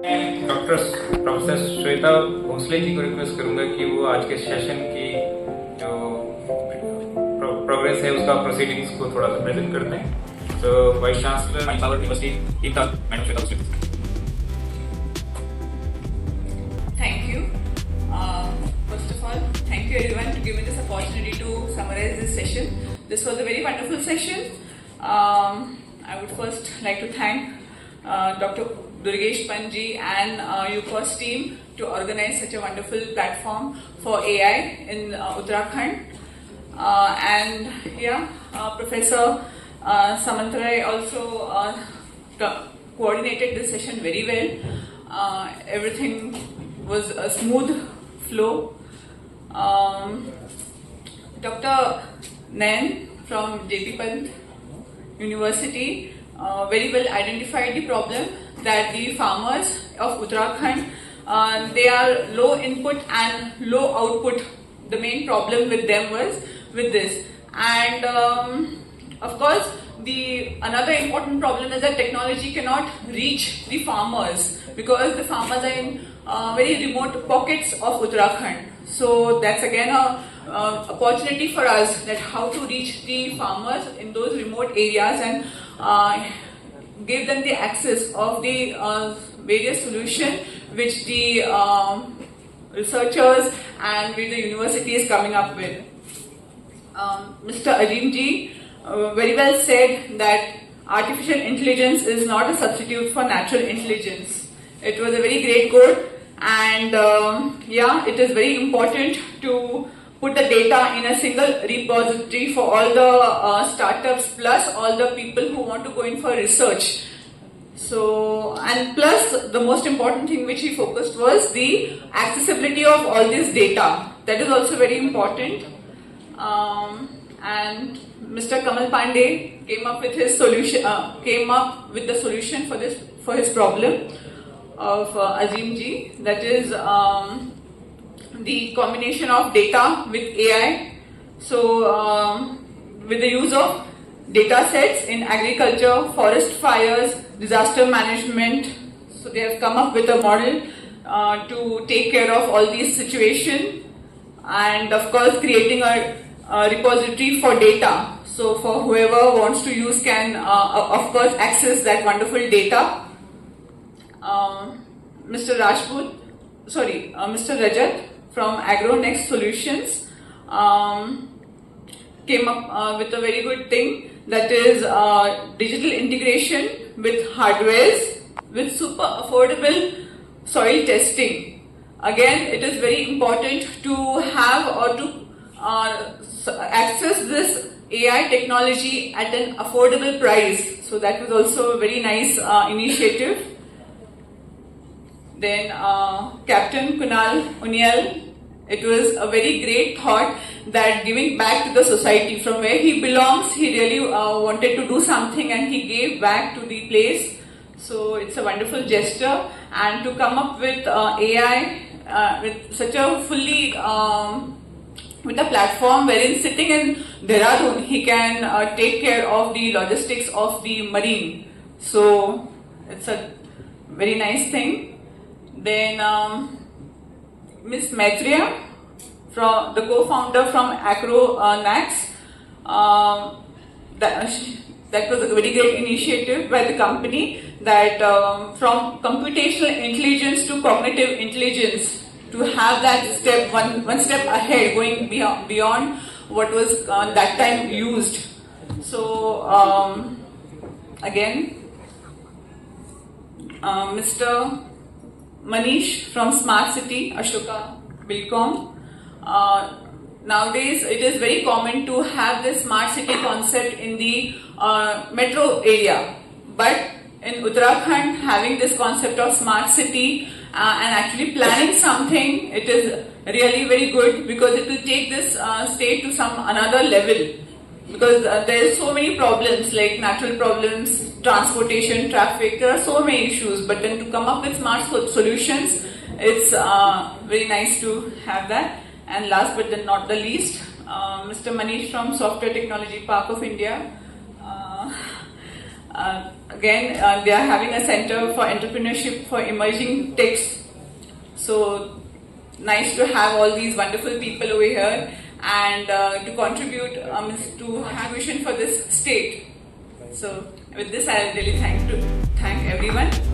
मैं doctor professor Shweta Bhosle ji को request करूंगा कि वो आज के सेशन की जो प्रोग्रेस है उसका प्रोसीडिंग्स को थोड़ा सा प्रेजेंट करते हैं। तो vice chancellor mind university team madam Shweta Bhosale. Thank you. First of all, thank you everyone to give me this opportunity to summarize this session. This was a very wonderful session. I would first like to thank Dr. Durgesh Panji and UCOS team to organize such a wonderful platform for AI in Uttarakhand. Professor Samantray also coordinated this session very well. Everything was a smooth flow. Dr. Nain from JP Pant University very well identified the problem that the farmers of Uttarakhand they are low input and low output. The main problem with them was with this, and of course another important problem is that technology cannot reach the farmers because the farmers are in very remote pockets of Uttarakhand. So that's again a opportunity for us, that how to reach the farmers in those remote areas and give them the access of the various solutions which the researchers and with the university is coming up with. Mr. Azim ji very well said that artificial intelligence is not a substitute for natural intelligence. It was a very great quote, and it is very important to put the data in a single repository for all the startups plus all the people who want to go in for research. So, and plus the most important thing which he focused was the accessibility of all this data. That is also very important. And Mr. Kamal Pandey came up with his solution. Came up with the solution for his problem of Azim ji. That is the combination of data with AI. So, with the use of data sets in agriculture, forest fires, disaster management. So, they have come up with a model to take care of all these situations, and of course, creating a repository for data. So, for whoever wants to use can, of course, access that wonderful data. Mr. Rajat from AgroNext Solutions came up with a very good thing, that is digital integration with hardwares with super affordable soil testing. Again, it is very important to have or to access this AI technology at an affordable price. So that was also a very nice initiative. Then Captain Kunal Unial, it was a very great thought that giving back to the society from where he belongs, he really wanted to do something and he gave back to the place. So it's a wonderful gesture, and to come up with AI with such a fully with a platform wherein sitting in Dehradun he can take care of the logistics of the marine. So it's a very nice thing. Then Ms. Maitreya, from the co-founder from AgroNax, that was a very great initiative by the company, that from computational intelligence to cognitive intelligence, to have that step one step ahead, going beyond what was that time used. So again, Mr. Manish from Smart City, Ashoka Bilcom. Nowadays, it is very common to have this smart city concept in the metro area. But in Uttarakhand, having this concept of smart city and actually planning something, it is really very good, because it will take this state to another level. Because there are so many problems like natural problems, transportation, traffic, there are so many issues. But then to come up with smart solutions, it's very nice to have that. And last but not the least, Mr. Manish from Software Technology Park of India. Again, they are having a center for entrepreneurship for emerging techs. So nice to have all these wonderful people over here and to contribute to have vision for this state. So with this, I really thank everyone.